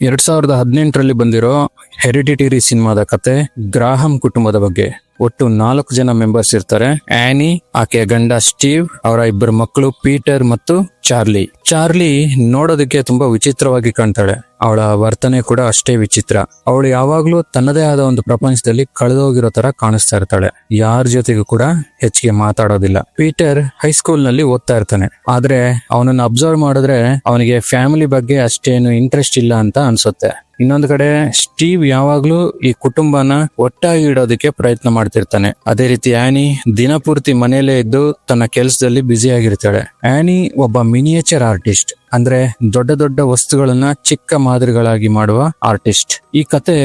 2018ರಲ್ಲಿ ಬಂದಿರೋ ಹೆರಿಡಿಟರಿ ಸಿನಿಮಾದ ಕತೆ ಗ್ರಾಹಂ ಕುಟುಂಬದ ಬಗ್ಗೆ. ಒಟ್ಟು 4 ಜನ ಮೆಂಬರ್ಸ್ ಇರ್ತಾರೆ. ಆನಿ, ಆಕೆಯ ಗಂಡ ಸ್ಟೀವ್, ಅವರ 2 ಮಕ್ಕಳು ಪೀಟರ್ ಮತ್ತು ಚಾರ್ಲಿ. ಚಾರ್ಲಿ ನೋಡೋದಕ್ಕೆ ತುಂಬಾ ವಿಚಿತ್ರವಾಗಿ ಕಾಣ್ತಾಳೆ. ಅವಳ ವರ್ತನೆ ಕೂಡ ಅಷ್ಟೇ ವಿಚಿತ್ರ. ಅವಳು ಯಾವಾಗ್ಲೂ ತನ್ನದೇ ಆದ ಒಂದು ಪ್ರಪಂಚದಲ್ಲಿ ಕಳೆದೋಗಿರೋ ತರ ಕಾಣಿಸ್ತಾ ಇರ್ತಾಳೆ. ಯಾರ ಜೊತೆಗೂ ಕೂಡ ಹೆಚ್ಚಿಗೆ ಮಾತಾಡೋದಿಲ್ಲ. ಪೀಟರ್ ಹೈಸ್ಕೂಲ್ ನಲ್ಲಿ ಓದ್ತಾ ಇರ್ತಾನೆ. ಆದ್ರೆ ಅವನನ್ನ ಅಬ್ಸರ್ವ್ ಮಾಡಿದ್ರೆ ಅವನಿಗೆ ಫ್ಯಾಮಿಲಿ ಬಗ್ಗೆ ಅಷ್ಟೇನು ಇಂಟ್ರೆಸ್ಟ್ ಇಲ್ಲ ಅಂತ ಅನ್ಸುತ್ತೆ. ಇನ್ನೊಂದು ಕಡೆ ಸ್ಟೀವ್ ಯಾವಾಗ್ಲೂ ಈ ಕುಟುಂಬನ ಒಟ್ಟಾಗಿ ಇಡೋದಕ್ಕೆ ಪ್ರಯತ್ನ ಮಾಡ್ತಿರ್ತಾನೆ. ಅದೇ ರೀತಿ ಆನಿ ದಿನಪೂರ್ತಿ ಮನೆಯಲ್ಲೇ ಇದ್ದು ತನ್ನ ಕೆಲಸದಲ್ಲಿ ಬ್ಯುಸಿ ಆಗಿರ್ತಾಳೆ. ಆನಿ ಒಬ್ಬ ಮಿನಿಯೇಚರ್ ಆರ್ಟಿಸ್ಟ್, ಅಂದ್ರೆ ದೊಡ್ಡ ದೊಡ್ಡ ವಸ್ತುಗಳನ್ನ ಚಿಕ್ಕ ಮಾದರಿಗಳಾಗಿ ಮಾಡುವ ಆರ್ಟಿಸ್ಟ್. ಈ ಕತೆ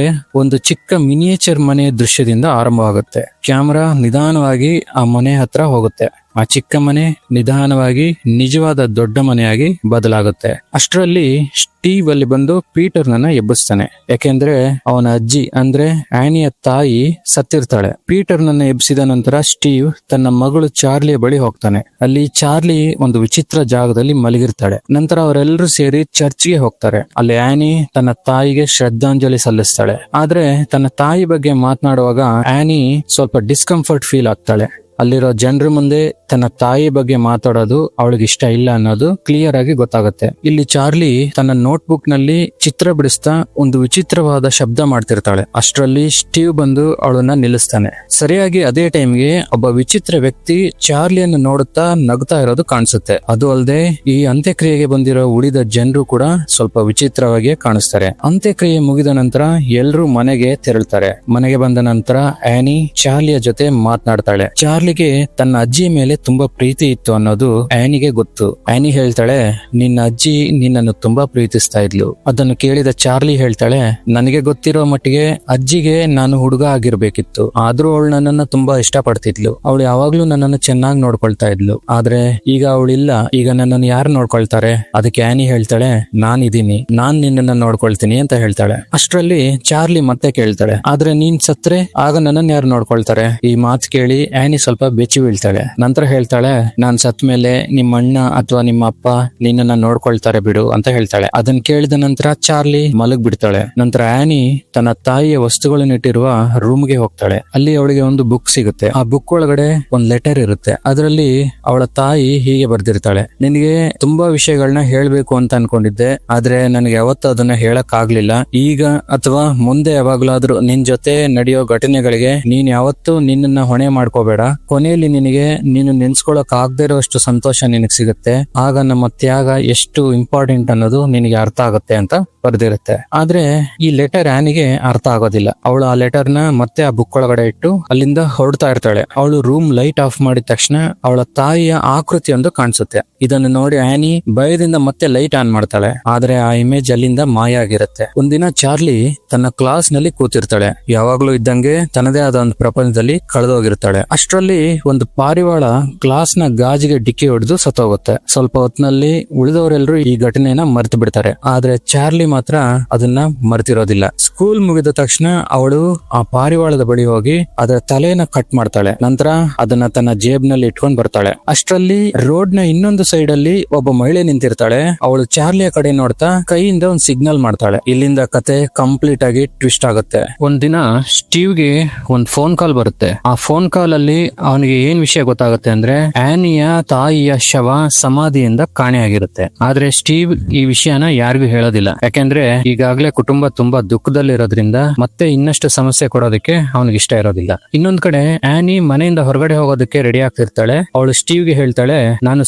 ಒಂದು ಚಿಕ್ಕ ಮಿನಿಯೇಚರ್ ಮನೆ ದೃಶ್ಯದಿಂದ ಆರಂಭವಾಗುತ್ತೆ. ಕ್ಯಾಮ್ರಾ ನಿಧಾನವಾಗಿ ಆ ಮನೆ ಹತ್ರ ಹೋಗುತ್ತೆ. ಆ ಚಿಕ್ಕ ಮನೆ ನಿಧಾನವಾಗಿ ನಿಜವಾದ ದೊಡ್ಡ ಮನೆಯಾಗಿ ಬದಲಾಗುತ್ತೆ. ಅಷ್ಟರಲ್ಲಿ ಸ್ಟೀವ್ ಅಲ್ಲಿ ಬಂದು ಪೀಟರ್ ನನ್ನ ಎಬ್ಬಿಸ್ತಾನೆ. ಯಾಕೆಂದ್ರೆ ಅವನ ಅಜ್ಜಿ ಅಂದ್ರೆ ಆನಿಯ ತಾಯಿ ಸತ್ತಿರ್ತಾಳೆ. ಪೀಟರ್ ನನ್ನ ಎಬ್ಬಿಸಿದ ನಂತರ ಸ್ಟೀವ್ ತನ್ನ ಮಗಳು ಚಾರ್ಲಿಯ ಬಳಿ ಹೋಗ್ತಾನೆ. ಅಲ್ಲಿ ಚಾರ್ಲಿ ಒಂದು ವಿಚಿತ್ರ ಜಾಗದಲ್ಲಿ ಮಲಗಿರ್ತಾಳೆ. ನಂತರ ಅವರೆಲ್ಲರೂ ಸೇರಿ ಚರ್ಚ್ಗೆ ಹೋಗ್ತಾರೆ. ಅಲ್ಲಿ ಆನಿ ತನ್ನ ತಾಯಿಗೆ ಶ್ರದ್ಧಾಂಜಲಿ ಸಲ್ಲಿಸ್ತಾಳೆ. ಆದ್ರೆ ತನ್ನ ತಾಯಿ ಬಗ್ಗೆ ಮಾತನಾಡುವಾಗ ಆನಿ ಸ್ವಲ್ಪ ಡಿಸ್ಕಂಫರ್ಟ್ ಫೀಲ್ ಆಗ್ತಾಳೆ. ಅಲ್ಲಿರೋ ಜನರ ಮುಂದೆ ತನ್ನ ತಾಯಿ ಬಗ್ಗೆ ಮಾತಾಡೋದು ಅವಳಿಗೆ ಇಷ್ಟ ಇಲ್ಲ ಅನ್ನೋದು ಕ್ಲಿಯರ್ ಆಗಿ ಗೊತ್ತಾಗುತ್ತೆ. ಇಲ್ಲಿ ಚಾರ್ಲಿ ತನ್ನ ನೋಟ್ಬುಕ್ ನಲ್ಲಿ ಚಿತ್ರ ಬಿಡಿಸ್ತಾ ಒಂದು ವಿಚಿತ್ರವಾದ ಶಬ್ದ ಮಾಡ್ತಿರ್ತಾಳೆ. ಅಷ್ಟರಲ್ಲಿ ಸ್ಟೀವ್ ಬಂದು ಅವಳನ್ನ ನಿಲ್ಲಿಸ್ತಾನೆ. ಸರಿಯಾಗಿ ಅದೇ ಟೈಮ್ಗೆ ಒಬ್ಬ ವಿಚಿತ್ರ ವ್ಯಕ್ತಿ ಚಾರ್ಲಿಯನ್ನು ನೋಡುತ್ತಾ ನಗ್ತಾ ಇರೋದು ಕಾಣಿಸುತ್ತೆ. ಅದು ಅಲ್ಲದೆ ಈ ಅಂತ್ಯಕ್ರಿಯೆಗೆ ಬಂದಿರೋ ಉಳಿದ ಜನರು ಕೂಡ ಸ್ವಲ್ಪ ವಿಚಿತ್ರವಾಗಿ ಕಾಣಿಸ್ತಾರೆ. ಅಂತ್ಯಕ್ರಿಯೆ ಮುಗಿದ ನಂತರ ಎಲ್ಲರೂ ಮನೆಗೆ ತೆರಳುತ್ತಾರೆ. ಮನೆಗೆ ಬಂದ ನಂತರ ಆನಿ ಚಾರ್ಲಿಯ ಜೊತೆ ಮಾತನಾಡ್ತಾಳೆ. ಚಾರ್ಲಿಗೆ ತನ್ನ ಅಜ್ಜಿಯ ಮೇಲೆ ತುಂಬಾ ಪ್ರೀತಿ ಇತ್ತು ಅನ್ನೋದು ಆನಿಗೆ ಗೊತ್ತು. ಆನಿ ಹೇಳ್ತಾಳೆ, ನಿನ್ನ ಅಜ್ಜಿ ನಿನ್ನನ್ನು ತುಂಬಾ ಪ್ರೀತಿಸ್ತಾ ಇದ್ಲು. ಅದನ್ನು ಕೇಳಿದ ಚಾರ್ಲಿ ಹೇಳ್ತಾಳೆ, ನನಗೆ ಗೊತ್ತಿರೋ ಮಟ್ಟಿಗೆ ಅಜ್ಜಿಗೆ ನಾನು ಹುಡುಗ ಆಗಿರ್ಬೇಕಿತ್ತು. ಆದ್ರೂ ಅವಳು ನನ್ನನ್ನು ತುಂಬಾ ಇಷ್ಟ ಪಡ್ತಿದ್ಲು. ಅವಳು ಯಾವಾಗ್ಲೂ ನನ್ನನ್ನು ಚೆನ್ನಾಗಿ ನೋಡ್ಕೊಳ್ತಾ ಇದ್ಲು. ಆದ್ರೆ ಈಗ ಅವಳಿಲ್ಲ. ಈಗ ನನ್ನನ್ನು ಯಾರು ನೋಡ್ಕೊಳ್ತಾರೆ? ಅದಕ್ಕೆ ಆನಿ ಹೇಳ್ತಾಳೆ, ನಾನಿದ್ದೀನಿ, ನಾನ್ ನಿನ್ನನ್ನ ನೋಡ್ಕೊಳ್ತೀನಿ ಅಂತ ಹೇಳ್ತಾಳೆ. ಅಷ್ಟರಲ್ಲಿ ಚಾರ್ಲಿ ಮತ್ತೆ ಕೇಳ್ತಾಳೆ, ಆದ್ರೆ ನೀನ್ ಸತ್ರೆ ಆಗ ನನ್ನನ್ನು ಯಾರು ನೋಡ್ಕೊಳ್ತಾರೆ? ಈ ಮಾತು ಕೇಳಿ ಆನಿ ಸ್ವಲ್ಪ ಬೆಚ್ಚಿ ಬೀಳ್ತಾಳೆ. ನಂತರ ಹೇಳ್ತಾಳೆ, ನಾನ್ ಸತ್ ಮೇಲೆ ನಿಮ್ಮ ಅಣ್ಣ ಅಥವಾ ನಿಮ್ಮ ಅಪ್ಪ ನಿನ್ನನ್ನ ನೋಡ್ಕೊಳ್ತಾರೆ ಬಿಡು ಅಂತ ಹೇಳ್ತಾಳೆ. ಅದನ್ನ ಕೇಳಿದ ನಂತರ ಚಾರ್ಲಿ ಮಲಗ್ ಬಿಡ್ತಾಳೆ. ನಂತರ ಆನಿ ತನ್ನ ತಾಯಿಯ ವಸ್ತುಗಳನ್ನಿಟ್ಟಿರುವ ರೂಮ್ಗೆ ಹೋಗ್ತಾಳೆ. ಅಲ್ಲಿ ಅವಳಿಗೆ ಒಂದು ಬುಕ್ ಸಿಗುತ್ತೆ. ಆ ಬುಕ್ ಒಳಗಡೆ ಒಂದ್ ಲೆಟರ್ ಇರುತ್ತೆ. ಅದರಲ್ಲಿ ಅವಳ ತಾಯಿ ಹೀಗೆ ಬರ್ದಿರ್ತಾಳೆ, ನಿನಗೆ ತುಂಬಾ ವಿಷಯಗಳನ್ನ ಹೇಳ್ಬೇಕು ಅಂತ ಅನ್ಕೊಂಡಿದ್ದೆ, ಆದ್ರೆ ನನಗೆ ಯಾವತ್ತೂ ಅದನ್ನ ಹೇಳಕ್ ಆಗ್ಲಿಲ್ಲ. ಈಗ ಅಥವಾ ಮುಂದೆ ಯಾವಾಗ್ಲಾದ್ರೂ ನಿನ್ ಜೊತೆ ನಡೆಯೋ ಘಟನೆಗಳಿಗೆ ನೀನ್ ಯಾವತ್ತೂ ನಿನ್ನನ್ನ ಹೊಣೆ ಮಾಡ್ಕೋಬೇಡ. ಕೊನೆಯಲ್ಲಿ ನಿನಗೆ ನೀನು ನೆನ್ಸ್ಕೊಳಕ್ ಆಗದೆ ಇರೋಷ್ಟು ಸಂತೋಷ ನಿನಗ್ ಸಿಗುತ್ತೆ. ಆಗ ನಮ್ಮ ತ್ಯಾಗ ಎಷ್ಟು ಇಂಪಾರ್ಟೆಂಟ್ ಅನ್ನೋದು ನಿನಗೆ ಅರ್ಥ ಆಗುತ್ತೆ ಅಂತ ಬರ್ದಿರುತ್ತೆ. ಆದ್ರೆ ಈ ಲೆಟರ್ ಆನಿಗೆ ಅರ್ಥ ಆಗೋದಿಲ್ಲ. ಅವಳು ಆ ಲೆಟರ್ ನ ಮತ್ತೆ ಆ ಬುಕ್ ಒಳಗಡೆ ಇಟ್ಟು ಅಲ್ಲಿಂದ ಹೊರಡ್ತಾ ಇರ್ತಾಳೆ. ಅವಳು ರೂಮ್ ಲೈಟ್ ಆಫ್ ಮಾಡಿದ ತಕ್ಷಣ ಅವಳ ತಾಯಿಯ ಆಕೃತಿ ಒಂದು ಕಾಣಿಸುತ್ತೆ. ಇದನ್ನು ನೋಡಿ ಆನಿ ಭಯದಿಂದ ಮತ್ತೆ ಲೈಟ್ ಆನ್ ಮಾಡ್ತಾಳೆ. ಆದ್ರೆ ಆ ಇಮೇಜ್ ಅಲ್ಲಿಂದ ಮಾಯ ಆಗಿರುತ್ತೆ. ಒಂದಿನ ಚಾರ್ಲಿ ತನ್ನ ಕ್ಲಾಸ್ ನಲ್ಲಿ ಕೂತಿರ್ತಾಳೆ. ಯಾವಾಗ್ಲೂ ಇದ್ದಂಗೆ ತನ್ನದೇ ಆದ ಒಂದು ಪ್ರಪಂಚದಲ್ಲಿ ಕಳೆದೋಗಿರ್ತಾಳೆ. ಅಷ್ಟರಲ್ಲಿ ಒಂದು ಪಾರಿವಾಳ ಕ್ಲಾಸ್ ನ ಗಾಜಿಗೆ ಡಿಕ್ಕಿ ಹೊಡೆದು ಸತ್ತೋಗುತ್ತೆ. ಸ್ವಲ್ಪ ಹೊತ್ತಿನಲ್ಲಿ ಉಳಿದವರೆಲ್ಲರೂ ಈ ಘಟನೆಯನ್ನ ಮರೆತು ಬಿಡ್ತಾರೆ. ಆದ್ರೆ ಚಾರ್ಲಿ ಮಾತ್ರ ಅದನ್ನ ಮರೆತಿರೋದಿಲ್ಲ. ಸ್ಕೂಲ್ ಮುಗಿದ ತಕ್ಷಣ ಅವಳು ಆ ಪಾರಿವಾಳದ ಬಳಿ ಹೋಗಿ ಅದರ ತಲೆಯನ್ನ ಕಟ್ ಮಾಡ್ತಾಳೆ. ನಂತರ ಅದನ್ನ ತನ್ನ ಜೇಬ್ನಲ್ಲಿ ಇಟ್ಕೊಂಡ್ ಬರ್ತಾಳೆ. ಅಷ್ಟರಲ್ಲಿ ರೋಡ್ ನ ಇನ್ನೊಂದು ಸೈಡ್ ಅಲ್ಲಿ ಒಬ್ಬ ಮಹಿಳೆ ನಿಂತಿರ್ತಾಳೆ. ಅವಳು ಚಾರ್ಲಿಯ ಕಡೆ ನೋಡ್ತಾ ಕೈಯಿಂದ ಒಂದು ಸಿಗ್ನಲ್ ಮಾಡ್ತಾಳೆ. ಇಲ್ಲಿಂದ ಕತೆ ಕಂಪ್ಲೀಟ್ ಆಗಿ ಟ್ವಿಸ್ಟ್ ಆಗುತ್ತೆ. ಒಂದಿನ ಸ್ಟೀವ್ಗೆ ಒಂದು ಫೋನ್ ಕಾಲ್ ಬರುತ್ತೆ. ಆ ಫೋನ್ ಕಾಲ್ ಅಲ್ಲಿ ಅವನಿಗೆ ಏನ್ ವಿಷಯ ಗೊತ್ತಾಗುತ್ತೆ ಅಂದ್ರೆ ಆನಿಯ ತಾಯಿಯ ಶವ ಸಮಾಧಿಯಿಂದ ಕಾಣೆಯಾಗಿರುತ್ತೆ. ಆದ್ರೆ ಸ್ಟೀವ್ ಈ ವಿಷಯನ ಯಾರಿಗೂ ಹೇಳೋದಿಲ್ಲ. ಯಾಕೆಂದ್ರೆ ಈಗಾಗಲೇ ಕುಟುಂಬ ತುಂಬಾ ದುಃಖದಲ್ಲಿರೋದ್ರಿಂದ ಮತ್ತೆ ಇನ್ನಷ್ಟು ಸಮಸ್ಯೆ ಕೊಡೋದಕ್ಕೆ ಅವನಿಗೆ ಇಷ್ಟ ಇರೋದಿಲ್ಲ. ಇನ್ನೊಂದ್ ಕಡೆ ಆನಿ ಮನೆಯಿಂದ ಹೊರಗಡೆ ಹೋಗೋದಕ್ಕೆ ರೆಡಿ ಆಗ್ತಿರ್ತಾಳೆ. ಅವಳು ಸ್ಟೀವ್ಗೆ ಹೇಳ್ತಾಳೆ, ನಾನು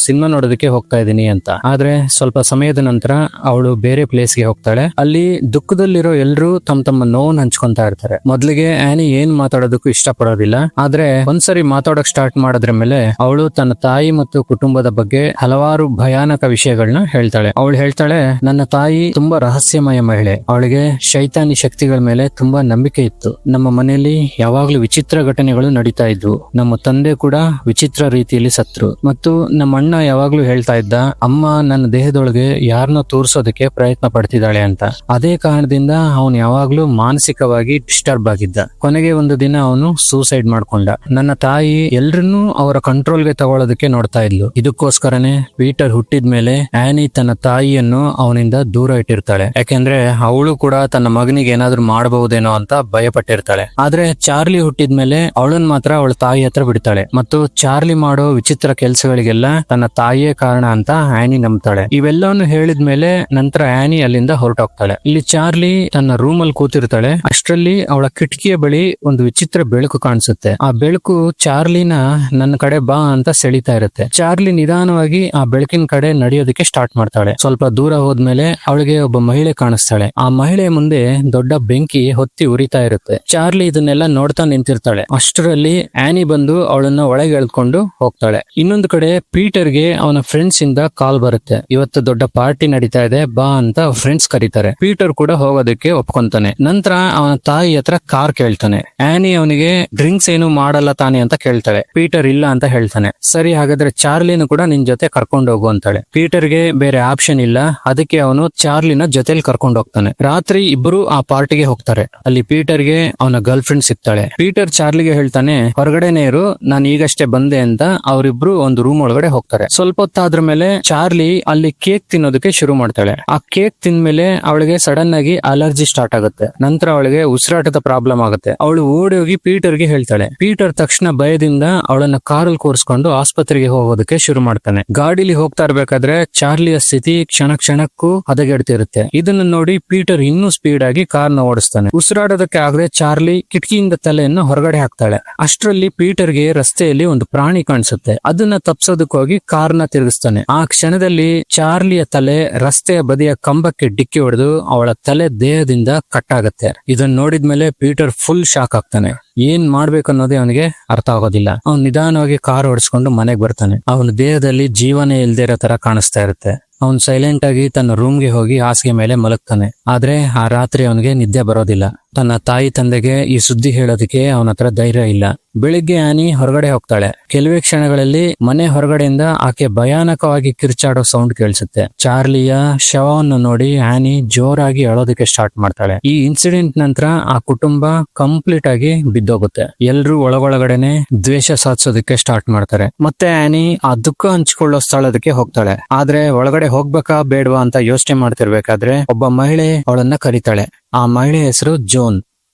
ಸಿನಿಮಾ ನೋಡೋದಕ್ಕೆ ಹೋಗ್ತಾ ಇದ್ದೀನಿ ಅಂತ. ಆದ್ರೆ ಸ್ವಲ್ಪ ಸಮಯದ ನಂತರ ಅವಳು ಬೇರೆ ಪ್ಲೇಸ್ಗೆ ಹೋಗ್ತಾಳೆ. ಅಲ್ಲಿ ದುಃಖದಲ್ಲಿರೋ ಎಲ್ರು ತಮ್ಮ ನೋವನ್ನು ಹಂಚ್ಕೊಂತಾ ಇರ್ತಾರೆ. ಮೊದ್ಲಿಗೆ ಆನಿ ಏನ್ ಮಾತಾಡೋದಕ್ಕೂ ಇಷ್ಟ ಪಡೋದಿಲ್ಲ. ಆದ್ರೆ ಒಂದ್ಸರಿ ಮಾತಾಡೋಕ್ ಸ್ಟಾರ್ಟ್ ಮಾಡಿದ್ರ ಮೇಲೆ ಅವಳು ತನ್ನ ತಾಯಿ ಮತ್ತು ಕುಟುಂಬದ ಬಗ್ಗೆ ಹಲವಾರು ಭಯಾನಕ ವಿಷಯಗಳನ್ನ ಹೇಳ್ತಾಳೆ. ಅವಳು ಹೇಳ್ತಾಳೆ, ನನ್ನ ತಾಯಿ ತುಂಬಾ ರಹಸ್ಯಮಯ ಮಹಿಳೆ. ಅವಳಿಗೆ ಶೈತಾನಿ ಶಕ್ತಿಗಳ ಮೇಲೆ ತುಂಬಾ ನಂಬಿಕೆ ಇತ್ತು. ನಮ್ಮ ಮನೆಯಲ್ಲಿ ಯಾವಾಗ್ಲೂ ವಿಚಿತ್ರ ಘಟನೆಗಳು ನಡೀತಾ ಇದ್ವು. ನಮ್ಮ ತಂದೆ ಕೂಡ ವಿಚಿತ್ರ ರೀತಿಯಲ್ಲಿ ಸತ್ರು. ಮತ್ತು ನಮ್ಮ ಅಣ್ಣ ಯಾವಾಗ್ಲೂ ಹೇಳ್ತಾ ಇದ್ದ, ಅಮ್ಮ ನನ್ನ ದೇಹದೊಳಗೆ ಯಾರನ್ನೋ ತೋರಿಸೋದಕ್ಕೆ ಪ್ರಯತ್ನ ಪಡ್ತಿದ್ದಾಳೆ ಅಂತ. ಅದೇ ಕಾರಣದಿಂದ ಅವನು ಯಾವಾಗ್ಲೂ ಮಾನಸಿಕವಾಗಿ ಡಿಸ್ಟರ್ಬ್ ಆಗಿದ್ದ. ಕೊನೆಗೆ ಒಂದು ದಿನ ಅವನು ಸೂಸೈಡ್ ಮಾಡ್ಕೊಂಡ. ನನ್ನ ತಾಯಿ ಎಲ್ರನ್ನೂ ಅವರ ಕಂಟ್ರೋಲ್ಗೆ ತಗೊಳ್ಳೋದಕ್ಕೆ ನೋಡ್ತಾ ಇದ್ಲು. ಇದಕ್ಕೋಸ್ಕರನೇ ಪೀಟರ್ ಹುಟ್ಟಿದ ಮೇಲೆ ಆನಿ ತನ್ನ ತಾಯಿಯನ್ನು ಅವನಿಂದ ದೂರ ಇಟ್ಟಿರ್ತಾಳೆ. ಯಾಕೆಂದ್ರೆ ಅವಳು ಕೂಡ ತನ್ನ ಮಗನಿಗೆ ಏನಾದ್ರು ಮಾಡಬಹುದೇನೋ ಅಂತ ಭಯಪಟ್ಟಿರ್ತಾಳೆ. ಆದ್ರೆ ಚಾರ್ಲಿ ಹುಟ್ಟಿದ್ಮೇಲೆ ಅವಳನ್ ಮಾತ್ರ ಅವಳ ತಾಯಿ ಹತ್ರ ಬಿಡ್ತಾಳೆ ಮತ್ತು ಚಾರ್ಲಿ ಮಾಡೋ ವಿಚಿತ್ರ ಕೆಲಸಗಳಿಗೆಲ್ಲ ತನ್ನ ತಾಯಿಯೇ ಕಾರಣ ಅಂತ ಆನಿ ನಂಬ್ತಾಳೆ. ಇವೆಲ್ಲವನ್ನು ಹೇಳಿದ್ಮೇಲೆ ನಂತರ ಆನಿ ಅಲ್ಲಿಂದ ಹೊರಟೋಗ್ತಾಳೆ. ಇಲ್ಲಿ ಚಾರ್ಲಿ ತನ್ನ ರೂಮ್ ಅಲ್ಲಿ ಕೂತಿರ್ತಾಳೆ. ಅಷ್ಟರಲ್ಲಿ ಅವಳ ಕಿಟಕಿಯ ಬಳಿ ಒಂದು ವಿಚಿತ್ರ ಬೆಳಕು ಕಾಣಿಸುತ್ತೆ. ಆ ಬೆಳಕು ಚಾರ್ಲಿನ ನನ್ನ ಕಡೆ ಬಾ ಅಂತ ಸೆಳಿತಾ ಇರುತ್ತೆ. ಚಾರ್ಲಿ ನಿಧಾನವಾಗಿ ಆ ಬೆಳಕಿನ ಕಡೆ ನಡೆಯೋದಕ್ಕೆ ಸ್ಟಾರ್ಟ್ ಮಾಡ್ತಾಳೆ. ಸ್ವಲ್ಪ ದೂರ ಹೋದ್ಮೇಲೆ ಅವಳಿಗೆ ಒಬ್ಬ ಮಹಿಳೆ ಕಾಣಿಸ್ತಾಳೆ. ಆ ಮಹಿಳೆ ಮುಂದೆ ದೊಡ್ಡ ಬೆಂಕಿ ಹೊತ್ತಿ ಉರಿತಾ ಇರುತ್ತೆ. ಚಾರ್ಲಿ ಇದನ್ನೆಲ್ಲ ನೋಡ್ತಾ ನಿಂತಿರ್ತಾಳೆ. ಅಷ್ಟರಲ್ಲಿ ಆನಿ ಬಂದು ಅವಳನ್ನ ಒಳಗೆ ಎಳ್ಕೊಂಡು ಹೋಗ್ತಾಳೆ. ಇನ್ನೊಂದು ಕಡೆ ಪೀಟರ್ಗೆ ಅವನ ಫ್ರೆಂಡ್ಸ್ ಇಂದ ಕಾಲ್ ಬರುತ್ತೆ. ಇವತ್ತು ದೊಡ್ಡ ಪಾರ್ಟಿ ನಡೀತಾ ಇದೆ, ಬಾ ಅಂತ ಫ್ರೆಂಡ್ಸ್ ಕರೀತಾರೆ. ಪೀಟರ್ ಕೂಡ ಹೋಗೋದಕ್ಕೆ ಒಪ್ಕೊಂತಾನೆ. ನಂತರ ಅವನ ತಾಯಿ ಹತ್ರ ಕಾರ್ ಕೇಳ್ತಾನೆ. ಆನಿ ಅವನಿಗೆ ಡ್ರಿಂಕ್ಸ್ ಏನು ಮಾಡಲ್ಲ ತಾನೆ ಅಂತ ಕೇಳ್ತಾಳೆ. ಪೀಟರ್ ಇಲ್ಲ ಅಂತ ಹೇಳ್ತಾನೆ. ಸರಿ, ಹಾಗಾದ್ರೆ ಚಾರ್ಲಿನ ಕೂಡ ನಿನ್ ಜೊತೆ ಕರ್ಕೊಂಡು ಹೋಗು ಅಂತಾಳೆ. ಪೀಟರ್ಗೆ ಬೇರೆ ಆಪ್ಷನ್ ಇಲ್ಲ, ಅದಕ್ಕೆ ಅವನು ಚಾರ್ಲಿನ ಜೊತೆಲಿ ಕರ್ಕೊಂಡು ಹೋಗ್ತಾನೆ. ರಾತ್ರಿ ಇಬ್ಬರು ಆ ಪಾರ್ಟಿಗೆ ಹೋಗ್ತಾರೆ. ಅಲ್ಲಿ ಪೀಟರ್ಗೆ ಅವನ ಗರ್ಲ್ ಫ್ರೆಂಡ್ ಸಿಗ್ತಾಳೆ. ಪೀಟರ್ ಚಾರ್ಲಿಗೆ ಹೇಳ್ತಾನೆ, ಹೊರಗಡೆನೇ ಇರು, ನಾನು ಈಗಷ್ಟೇ ಬಂದೆ ಅಂತ. ಅವರಿಬ್ರು ಒಂದು ರೂಮ್ ಒಳಗಡೆ ಹೋಗ್ತಾರೆ. ಸ್ವಲ್ಪ ಹೊತ್ತಾದ್ರ ಮೇಲೆ ಚಾರ್ಲಿ ಅಲ್ಲಿ ಕೇಕ್ ತಿನ್ನೋದಕ್ಕೆ ಶುರು ಮಾಡ್ತಾಳೆ. ಆ ಕೇಕ್ ತಿಂದ್ಮೇಲೆ ಅವಳಿಗೆ ಸಡನ್ ಆಗಿ ಅಲರ್ಜಿ ಸ್ಟಾರ್ಟ್ ಆಗುತ್ತೆ. ನಂತರ ಅವಳಿಗೆ ಉಸಿರಾಟದ ಪ್ರಾಬ್ಲಮ್ ಆಗುತ್ತೆ. ಅವಳು ಓಡಿ ಹೋಗಿ ಪೀಟರ್ಗೆ ಹೇಳ್ತಾಳೆ. ಪೀಟರ್ ತಕ್ಷಣ ಭಯದಿಂದ ಅವಳನ್ನ ಕಾರಲ್ಲಿ ಕೂರಿಸ್ಕೊಂಡು ಆಸ್ಪತ್ರೆಗೆ ಹೋಗೋದಕ್ಕೆ ಶುರು ಮಾಡ್ತಾನೆ. ಗಾಡಿಲಿ ಹೋಗ್ತಾ ಇರ್ಬೇಕಾದ್ರೆ ಚಾರ್ಲಿಯ ಸ್ಥಿತಿ ಕ್ಷಣ ಕ್ಷಣಕ್ಕೂ ಹದಗೆಡ್ತಿರುತ್ತೆ. ಇದನ್ನ ನೋಡಿ ಪೀಟರ್ ಇನ್ನೂ ಸ್ಪೀಡ್ ಆಗಿ ಕಾರ್ನ ಓಡಿಸ್ತಾನೆ. ಉಸಿರಾಡೋದಕ್ಕೆ ಆಗದೆ ಚಾರ್ಲಿ ಕಿಟಕಿಯಿಂದ ತಲೆಯನ್ನು ಹೊರಗಡೆ ಹಾಕ್ತಾಳೆ. ಅಷ್ಟರಲ್ಲಿ ಪೀಟರ್ಗೆ ರಸ್ತೆಯಲ್ಲಿ ಒಂದು ಪ್ರಾಣಿ ಕಾಣಿಸುತ್ತೆ. ಅದನ್ನ ತಪ್ಸೋದಕ್ಕೋಗಿ ಕಾರ್ನ ತಿರುಗಿಸ್ತಾನೆ. ಆ ಕ್ಷಣದಲ್ಲಿ ಚಾರ್ಲಿಯ ತಲೆ ರಸ್ತೆಯ ಬದಿಯ ಕಂಬಕ್ಕೆ ಡಿಕ್ಕಿ ಹೊಡೆದು ಅವಳ ತಲೆ ದೇಹದಿಂದ ಕಟ್ ಆಗುತ್ತೆ. ಇದನ್ನ ನೋಡಿದ್ಮೇಲೆ ಪೀಟರ್ ಫುಲ್ ಶಾಕ್ ಆಗ್ತಾನೆ. ಏನ್ ಮಾಡ್ಬೇಕನ್ನೋದೇ ಅವನಿಗೆ ಅರ್ಥ ಆಗೋದಿಲ್ಲ. ಅವ್ನು ನಿಧಾನವಾಗಿ ಕಾರ್ ಓಡಿಸ್ಕೊಂಡು ಮನೆಗೆ ಬರ್ತಾನೆ. ಅವನ ದೇಹದಲ್ಲಿ ಜೀವನೇ ಇಲ್ದೇ ಇರೋ ತರ ಕಾಣಿಸ್ತಾ ಇರುತ್ತೆ. ಅವನು ಸೈಲೆಂಟ್ ಆಗಿ ತನ್ನ ರೂಮ್ಗೆ ಹೋಗಿ ಹಾಸಿಗೆ ಮೇಲೆ ಮಲಗ್ತಾನೆ. ಆದ್ರೆ ಆ ರಾತ್ರಿ ಅವನಿಗೆ ನಿದ್ದೆ ಬರೋದಿಲ್ಲ. ತನ್ನ ತಾಯಿ ತಂದೆಗೆ ಈ ಸುದ್ದಿ ಹೇಳೋದಕ್ಕೆ ಅವನ ಹತ್ರ ಧೈರ್ಯ ಇಲ್ಲ. ಬೆಳಿಗ್ಗೆ ಆನಿ ಹೊರಗಡೆ ಹೋಗ್ತಾಳೆ. ಕೆಲವೇ ಕ್ಷಣಗಳಲ್ಲಿ ಮನೆ ಹೊರಗಡೆಯಿಂದ ಆಕೆ ಭಯಾನಕವಾಗಿ ಕಿರ್ಚಾಡೋ ಸೌಂಡ್ ಕೇಳಿಸುತ್ತೆ. ಚಾರ್ಲಿಯ ಶವವನ್ನು ನೋಡಿ ಆನಿ ಜೋರಾಗಿ ಅಳೋದಕ್ಕೆ ಸ್ಟಾರ್ಟ್ ಮಾಡ್ತಾಳೆ. ಈ ಇನ್ಸಿಡೆಂಟ್ ನಂತರ ಆ ಕುಟುಂಬ ಕಂಪ್ಲೀಟ್ ಆಗಿ ಬಿದ್ದೋಗುತ್ತೆ. ಎಲ್ರೂ ಒಳಗೊಳಗಡೆನೆ ದ್ವೇಷ ಸಾಧಿಸೋದಕ್ಕೆ ಸ್ಟಾರ್ಟ್ ಮಾಡ್ತಾರೆ. ಮತ್ತೆ ಆನಿ ಆ ದುಃಖ ಹಂಚಿಕೊಳ್ಳೋ ಸ್ಥಳದಕ್ಕೆ ಹೋಗ್ತಾಳೆ. ಆದ್ರೆ ಒಳಗಡೆ ಹೋಗ್ಬೇಕಾ ಬೇಡವಾ ಅಂತ ಯೋಚನೆ ಮಾಡ್ತಿರ್ಬೇಕಾದ್ರೆ ಒಬ್ಬ ಮಹಿಳೆ ಅವಳನ್ನ ಕರೀತಾಳೆ. ಆ ಮಹಿಳೆ ಹೆಸರು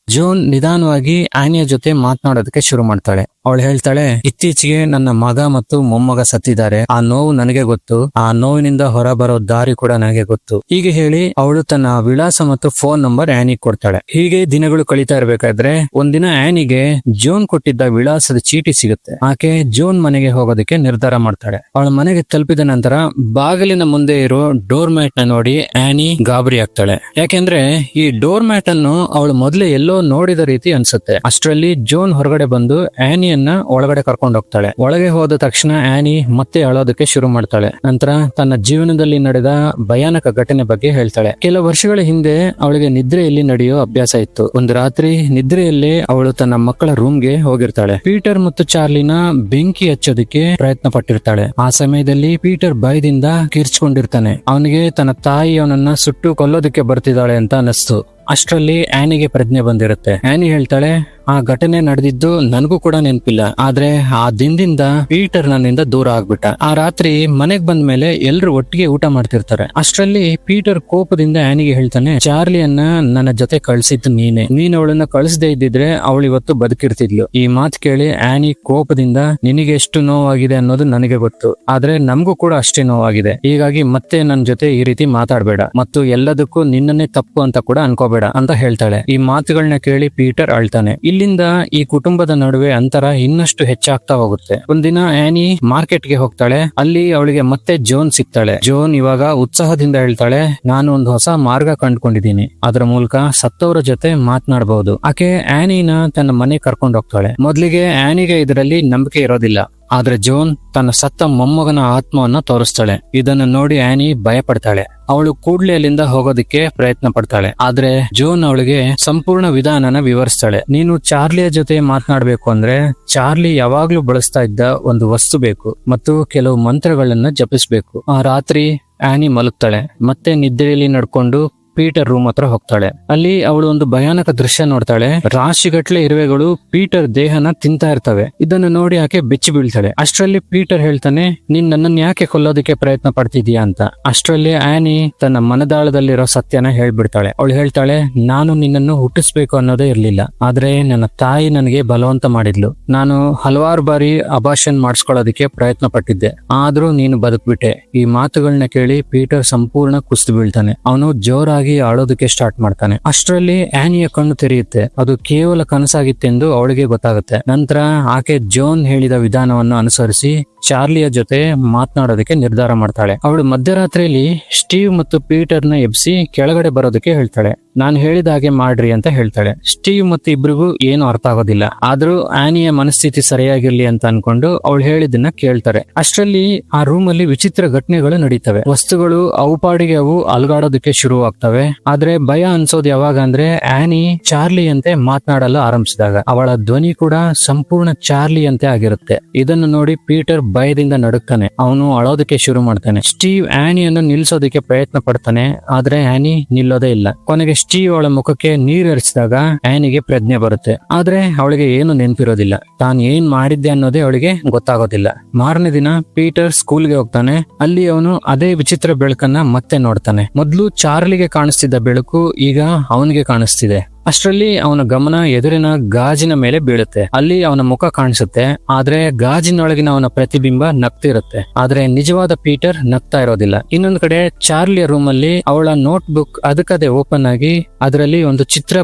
ಜೋನ್ ನಿಧಾನವಾಗಿ ಆನಿಯ ಜೊತೆ ಮಾತನಾಡೋದಕ್ಕೆ ಶುರು ಮಾಡ್ತಾಳೆ. ಅವಳು ಹೇಳ್ತಾಳೆ, ಇತ್ತೀಚೆಗೆ ನನ್ನ ಮಗ ಮತ್ತು ಮೊಮ್ಮಗ ಸತ್ತಿದ್ದಾರೆ. ಆ ನೋವು ನನಗೆ ಗೊತ್ತು. ಆ ನೋವಿನಿಂದ ಹೊರ ಬರೋ ದಾರಿ ಕೂಡ ನನಗೆ ಗೊತ್ತು. ಹೀಗೆ ಹೇಳಿ ಅವಳು ತನ್ನ ವಿಳಾಸ ಮತ್ತು ಫೋನ್ ನಂಬರ್ ಆನಿಗೆ ಕೊಡ್ತಾಳೆ. ಹೀಗೆ ದಿನಗಳು ಕಳೀತಾ ಇರ್ಬೇಕಾದ್ರೆ ಒಂದಿನ ಆನಿಗೆ ಜೋನ್ ಕೊಟ್ಟಿದ್ದ ವಿಳಾಸದ ಚೀಟಿ ಸಿಗುತ್ತೆ. ಆಕೆ ಜೋನ್ ಮನೆಗೆ ಹೋಗೋದಕ್ಕೆ ನಿರ್ಧಾರ ಮಾಡ್ತಾಳೆ. ಅವಳ ಮನೆಗೆ ತಲುಪಿದ ನಂತರ ಬಾಗಿಲಿನ ಮುಂದೆ ಇರೋ ಡೋರ್ ಮ್ಯಾಟ್ ನ ನೋಡಿ ಆನಿ ಗಾಬರಿ ಆಗ್ತಾಳೆ. ಯಾಕೆಂದ್ರೆ ಈ ಡೋರ್ ಮ್ಯಾಟ್ ಅನ್ನು ಅವಳು ಮೊದಲೇ ಎಲ್ಲೋ ನೋಡಿದ ರೀತಿ ಅನ್ಸುತ್ತೆ. ಅಷ್ಟರಲ್ಲಿ ಜೋನ್ ಹೊರಗಡೆ ಬಂದು ಆನಿಯನ್ನ ಒಳಗಡೆ ಕರ್ಕೊಂಡು ಹೋಗ್ತಾಳೆ. ಒಳಗೆ ಹೋದ ತಕ್ಷಣ ಆನಿ ಮತ್ತೆ ಅಳೋದಕ್ಕೆ ಶುರು ಮಾಡ್ತಾಳೆ. ನಂತರ ತನ್ನ ಜೀವನದಲ್ಲಿ ನಡೆದ ಭಯಾನಕ ಘಟನೆ ಬಗ್ಗೆ ಹೇಳ್ತಾಳೆ. ಕೆಲವು ವರ್ಷಗಳ ಹಿಂದೆ ಅವಳಿಗೆ ನಿದ್ರೆಯಲ್ಲಿ ನಡೆಯೋ ಅಭ್ಯಾಸ ಇತ್ತು. ಒಂದು ರಾತ್ರಿ ನಿದ್ರೆಯಲ್ಲೇ ಅವಳು ತನ್ನ ಮಕ್ಕಳ ರೂಮ್ಗೆ ಹೋಗಿರ್ತಾಳೆ. ಪೀಟರ್ ಮತ್ತು ಚಾರ್ಲಿನ ಬೆಂಕಿ ಹಚ್ಚೋದಕ್ಕೆ ಪ್ರಯತ್ನ ಪಟ್ಟಿರ್ತಾಳೆ. ಆ ಸಮಯದಲ್ಲಿ ಪೀಟರ್ ಭಯದಿಂದ ಕಿರ್ಚ್ಕೊಂಡಿರ್ತಾನೆ. ಅವನಿಗೆ ತನ್ನ ತಾಯಿ ಅವನನ್ನ ಸುಟ್ಟು ಕೊಲ್ಲೋದಕ್ಕೆ ಬರ್ತಿದ್ದಾಳೆ ಅಂತ ಅನಿಸ್ತು. ಅಷ್ಟರಲ್ಲಿ ಆನಿಗೆ ಪ್ರಜ್ಞೆ ಬಂದಿರುತ್ತೆ. ಆನಿ ಹೇಳ್ತಾಳೆ, ಆ ಘಟನೆ ನಡೆದಿದ್ದು ನನಗೂ ಕೂಡ ನೆನಪಿಲ್ಲ. ಆದ್ರೆ ಆ ದಿನದಿಂದ ಪೀಟರ್ ನನ್ನಿಂದ ದೂರ ಆಗ್ಬಿಟ್ಟ. ಆ ರಾತ್ರಿ ಮನೆಗ್ ಬಂದ ಮೇಲೆ ಎಲ್ರು ಒಟ್ಟಿಗೆ ಊಟ ಮಾಡ್ತಿರ್ತಾರೆ. ಅಷ್ಟರಲ್ಲಿ ಪೀಟರ್ ಕೋಪದಿಂದ ಆನಿಗೆ ಹೇಳ್ತಾನೆ, ಚಾರ್ಲಿಯನ್ನ ನನ್ನ ಜೊತೆ ಕಳ್ಸಿದ್ದು ನೀನು ಅವಳನ್ನ ಕಳಿಸದೇ ಇದ್ದಿದ್ರೆ ಅವಳು ಇವತ್ತು ಬದುಕಿರ್ತಿದ್ಲು. ಈ ಮಾತು ಕೇಳಿ ಆನಿ ಕೋಪದಿಂದ, ನಿನಗೆ ಎಷ್ಟು ನೋವಾಗಿದೆ ಅನ್ನೋದು ನನಗೆ ಗೊತ್ತು, ಆದ್ರೆ ನಮಗೂ ಕೂಡ ಅಷ್ಟೇ ನೋವಾಗಿದೆ. ಹೀಗಾಗಿ ಮತ್ತೆ ನನ್ನ ಜೊತೆ ಈ ರೀತಿ ಮಾತಾಡ್ಬೇಡ ಮತ್ತು ಎಲ್ಲದಕ್ಕೂ ನಿನ್ನನ್ನೇ ತಪ್ಪು ಅಂತ ಕೂಡ ಅನ್ಕೋಬೇಡ ಅಂತ ಹೇಳ್ತಾಳೆ. ಈ ಮಾತುಗಳನ್ನ ಕೇಳಿ ಪೀಟರ್ ಅಳ್ತಾನೆ. ಇಲ್ಲಿಂದ ಈ ಕುಟುಂಬದ ನಡುವೆ ಅಂತರ ಇನ್ನಷ್ಟು ಹೆಚ್ಚಾಗ್ತಾ ಹೋಗುತ್ತೆ. ಒಂದಿನ ಆನಿ ಮಾರ್ಕೆಟ್ಗೆ ಹೋಗ್ತಾಳೆ. ಅಲ್ಲಿ ಅವಳಿಗೆ ಮತ್ತೆ ಜೋನ್ ಸಿಗ್ತಾಳೆ. ಜೋನ್ ಇವಾಗ ಉತ್ಸಾಹದಿಂದ ಹೇಳ್ತಾಳೆ, ನಾನು ಒಂದು ಹೊಸ ಮಾರ್ಗ ಕಂಡುಕೊಂಡಿದ್ದೀನಿ. ಅದರ ಮೂಲಕ ಸತ್ತವರ ಜೊತೆ ಮಾತನಾಡಬಹುದು. ಆಕೆ ಆನಿನ ತನ್ನ ಮನೆ ಕರ್ಕೊಂಡು ಹೋಗ್ತಾಳೆ. ಮೊದಲಿಗೆ ಆನಿಗೆ ಇದರಲ್ಲಿ ನಂಬಿಕೆ ಇರೋದಿಲ್ಲ. ಆದ್ರೆ ಜೋನ್ ತನ್ನ ಸತ್ತ ಮೊಮ್ಮಗನ ಆತ್ಮವನ್ನ ತೋರಿಸ್ತಾಳೆ. ಇದನ್ನು ನೋಡಿ ಆನಿ ಭಯ ಪಡ್ತಾಳೆ. ಅವಳು ಕೂಡ್ಲೆ ಅಲ್ಲಿಂದ ಹೋಗೋದಿಕ್ಕೆ ಪ್ರಯತ್ನ ಪಡ್ತಾಳೆ. ಆದ್ರೆ ಜೋನ್ ಅವಳಿಗೆ ಸಂಪೂರ್ಣ ವಿಧಾನನ ವಿವರಿಸ್ತಾಳೆ. ನೀನು ಚಾರ್ಲಿಯ ಜೊತೆ ಮಾತನಾಡಬೇಕು ಅಂದ್ರೆ ಚಾರ್ಲಿ ಯಾವಾಗ್ಲೂ ಬಳಸ್ತಾ ಇದ್ದ ಒಂದು ವಸ್ತು ಬೇಕು ಮತ್ತು ಕೆಲವು ಮಂತ್ರಗಳನ್ನ ಜಪಿಸ್ಬೇಕು. ಆ ರಾತ್ರಿ ಆನಿ ಮಲಗ್ತಾಳೆ. ಮತ್ತೆ ನಿದ್ರೆಯಲ್ಲಿ ನಡ್ಕೊಂಡು ಪೀಟರ್ ರೂಮ್ ಹತ್ರ ಹೋಗ್ತಾಳೆ. ಅಲ್ಲಿ ಅವಳು ಒಂದು ಭಯಾನಕ ದೃಶ್ಯ ನೋಡ್ತಾಳೆ. ರಾಶಿಗಟ್ಲೆ ಇರುವೆಗಳು ಪೀಟರ್ ದೇಹನ ತಿಂತಾ ಇರ್ತವೆ. ಇದನ್ನು ನೋಡಿ ಆಕೆ ಬೆಚ್ಚಿ ಬೀಳ್ತಾಳೆ. ಅಷ್ಟರಲ್ಲಿ ಪೀಟರ್ ಹೇಳ್ತಾನೆ, ನೀನ್ ನನ್ನನ್ನು ಯಾಕೆ ಕೊಲ್ಲೋದಕ್ಕೆ ಪ್ರಯತ್ನ ಪಡ್ತಿದ್ಯಾ ಅಂತ. ಅಷ್ಟರಲ್ಲಿ ಆನಿ ತನ್ನ ಮನದಾಳದಲ್ಲಿರೋ ಸತ್ಯನ ಹೇಳ್ಬಿಡ್ತಾಳೆ. ಅವಳು ಹೇಳ್ತಾಳೆ, ನಾನು ನಿನ್ನನ್ನು ಹುಟ್ಟಿಸ್ಬೇಕು ಅನ್ನೋದೇ ಇರ್ಲಿಲ್ಲ, ಆದ್ರೆ ನನ್ನ ತಾಯಿ ನನಗೆ ಬಲವಂತ ಮಾಡಿದ್ಲು. ನಾನು ಹಲವಾರು ಬಾರಿ ಅಬಾರ್ಷನ್ ಮಾಡಿಸ್ಕೊಳ್ಳೋದಕ್ಕೆ ಪ್ರಯತ್ನ ಪಟ್ಟಿದ್ದೆ, ಆದ್ರೂ ನೀನು ಬದುಕ್ಬಿಟ್ಟೆ. ಈ ಮಾತುಗಳನ್ನ ಕೇಳಿ ಪೀಟರ್ ಸಂಪೂರ್ಣ ಕುಸಿದು ಬೀಳ್ತಾನೆ. ಅವನು ಜೋರಾಗಿ ಅಳೋದಕ್ಕೆ ಸ್ಟಾರ್ಟ್ ಮಾಡ್ತಾನೆ. ಅಷ್ಟರಲ್ಲಿ ಆನಿಯ ಕಣ್ಣು ತೆರೆಯುತ್ತೆ. ಅದು ಕೇವಲ ಕನಸಾಗಿತ್ತೆಂದು ಅವಳಿಗೆ ಗೊತ್ತಾಗುತ್ತೆ. ನಂತರ ಆಕೆ ಜೋನ್ ಹೇಳಿದ ವಿಧಾನವನ್ನು ಅನುಸರಿಸಿ ಚಾರ್ಲಿಯ ಜೊತೆ ಮಾತನಾಡೋದಕ್ಕೆ ನಿರ್ಧಾರ ಮಾಡ್ತಾಳೆ. ಅವಳು ಮಧ್ಯರಾತ್ರಿಯಲ್ಲಿ ಸ್ಟೀವ್ ಮತ್ತು ಪೀಟರ್ನ ಎಬ್ಸಿ ಕೆಳಗಡೆ ಬರೋದಕ್ಕೆ ಹೇಳ್ತಾಳೆ. ನಾನು ಹೇಳಿದ ಹಾಗೆ ಮಾಡ್ರಿ ಅಂತ ಹೇಳ್ತಾಳೆ. ಸ್ಟೀವ್ ಮತ್ತು ಇಬ್ರಿಗೂ ಏನು ಅರ್ಥ ಆಗೋದಿಲ್ಲ, ಆದ್ರೂ ಆನಿಯ ಮನಸ್ಥಿತಿ ಸರಿಯಾಗಿರ್ಲಿ ಅಂತ ಅನ್ಕೊಂಡು ಅವಳು ಹೇಳಿದ್ದನ್ನ ಕೇಳ್ತಾರೆ. ಅಷ್ಟರಲ್ಲಿ ಆ ರೂಮ್ ಅಲ್ಲಿ ವಿಚಿತ್ರ ಘಟನೆಗಳು ನಡೀತವೆ. ವಸ್ತುಗಳು ಅವು ಪಾಡಿಗೆ ಅವು ಅಲುಗಾಡೋದಕ್ಕೆ ಶುರುವಾಗ್ತವೆ. ಆದ್ರೆ ಭಯ ಅನ್ಸೋದು ಯಾವಾಗ ಅಂದ್ರೆ ಆನಿ ಚಾರ್ಲಿ ಅಂತೆ ಮಾತನಾಡಲು ಆರಂಭಿಸಿದಾಗ. ಅವಳ ಧ್ವನಿ ಕೂಡ ಸಂಪೂರ್ಣ ಚಾರ್ಲಿ ಅಂತೆ ಆಗಿರುತ್ತೆ. ಇದನ್ನು ನೋಡಿ ಪೀಟರ್ ಭಯದಿಂದ ನಡುಕ್ತಾನೆ. ಅವನು ಅಳೋದಕ್ಕೆ ಶುರು ಮಾಡ್ತಾನೆ. ಸ್ಟೀವ್ ಆನಿಯನ್ನು ನಿಲ್ಸೋದಕ್ಕೆ ಪ್ರಯತ್ನ ಪಡ್ತಾನೆ, ಆದ್ರೆ ಆನಿ ನಿಲ್ಲೋದೇ ಇಲ್ಲ. ಕೊನೆಗೆ ಸ್ಟೀವ್ ಅವಳ ಮುಖಕ್ಕೆ ನೀರು ಎರಚಿದಾಗ ಆನಿಗೆ ಪ್ರಜ್ಞೆ ಬರುತ್ತೆ. ಆದ್ರೆ ಅವಳಿಗೆ ಏನು ನೆನಪಿರೋದಿಲ್ಲ. ತಾನು ಏನ್ ಮಾಡಿದ್ದೆ ಅನ್ನೋದೇ ಅವಳಿಗೆ ಗೊತ್ತಾಗೋದಿಲ್ಲ. ಮಾರನೇ ದಿನ ಪೀಟರ್ ಸ್ಕೂಲ್ಗೆ ಹೋಗ್ತಾನೆ. ಅಲ್ಲಿ ಅವನು ಅದೇ ವಿಚಿತ್ರ ಬೆಳಕನ್ನ ಮತ್ತೆ ನೋಡ್ತಾನೆ. ಮೊದಲು ಚಾರ್ಲಿಗೆ ಕಾಣಿಸ್ತಿದ್ದ ಬೆಳಕು ಈಗ ಅವನಿಗೆ ಕಾಣಿಸ್ತಿದೆ. ಅಷ್ಟರಲ್ಲಿ ಅವನ ಗಮನ ಎದುರಿನ ಗಾಜಿನ ಮೇಲೆ ಬೀಳುತ್ತೆ. ಅಲ್ಲಿ ಅವನ ಮುಖ ಕಾಣಿಸುತ್ತೆ, ಆದ್ರೆ ಗಾಜಿನೊಳಗಿನ ಅವನ ಪ್ರತಿಬಿಂಬ ನಗ್ತಿರುತ್ತೆ. ಆದ್ರೆ ನಿಜವಾದ ಪೀಟರ್ ನಗ್ತಾ ಇರೋದಿಲ್ಲ. ಇನ್ನೊಂದು ಕಡೆ ಚಾರ್ಲಿಯ ರೂಮ್ ಅಲ್ಲಿ ಅವಳ ನೋಟ್ ಬುಕ್ ಅದಕ್ಕದೇ ಓಪನ್ ಆಗಿ ಅದರಲ್ಲಿ ಒಂದು ಚಿತ್ರ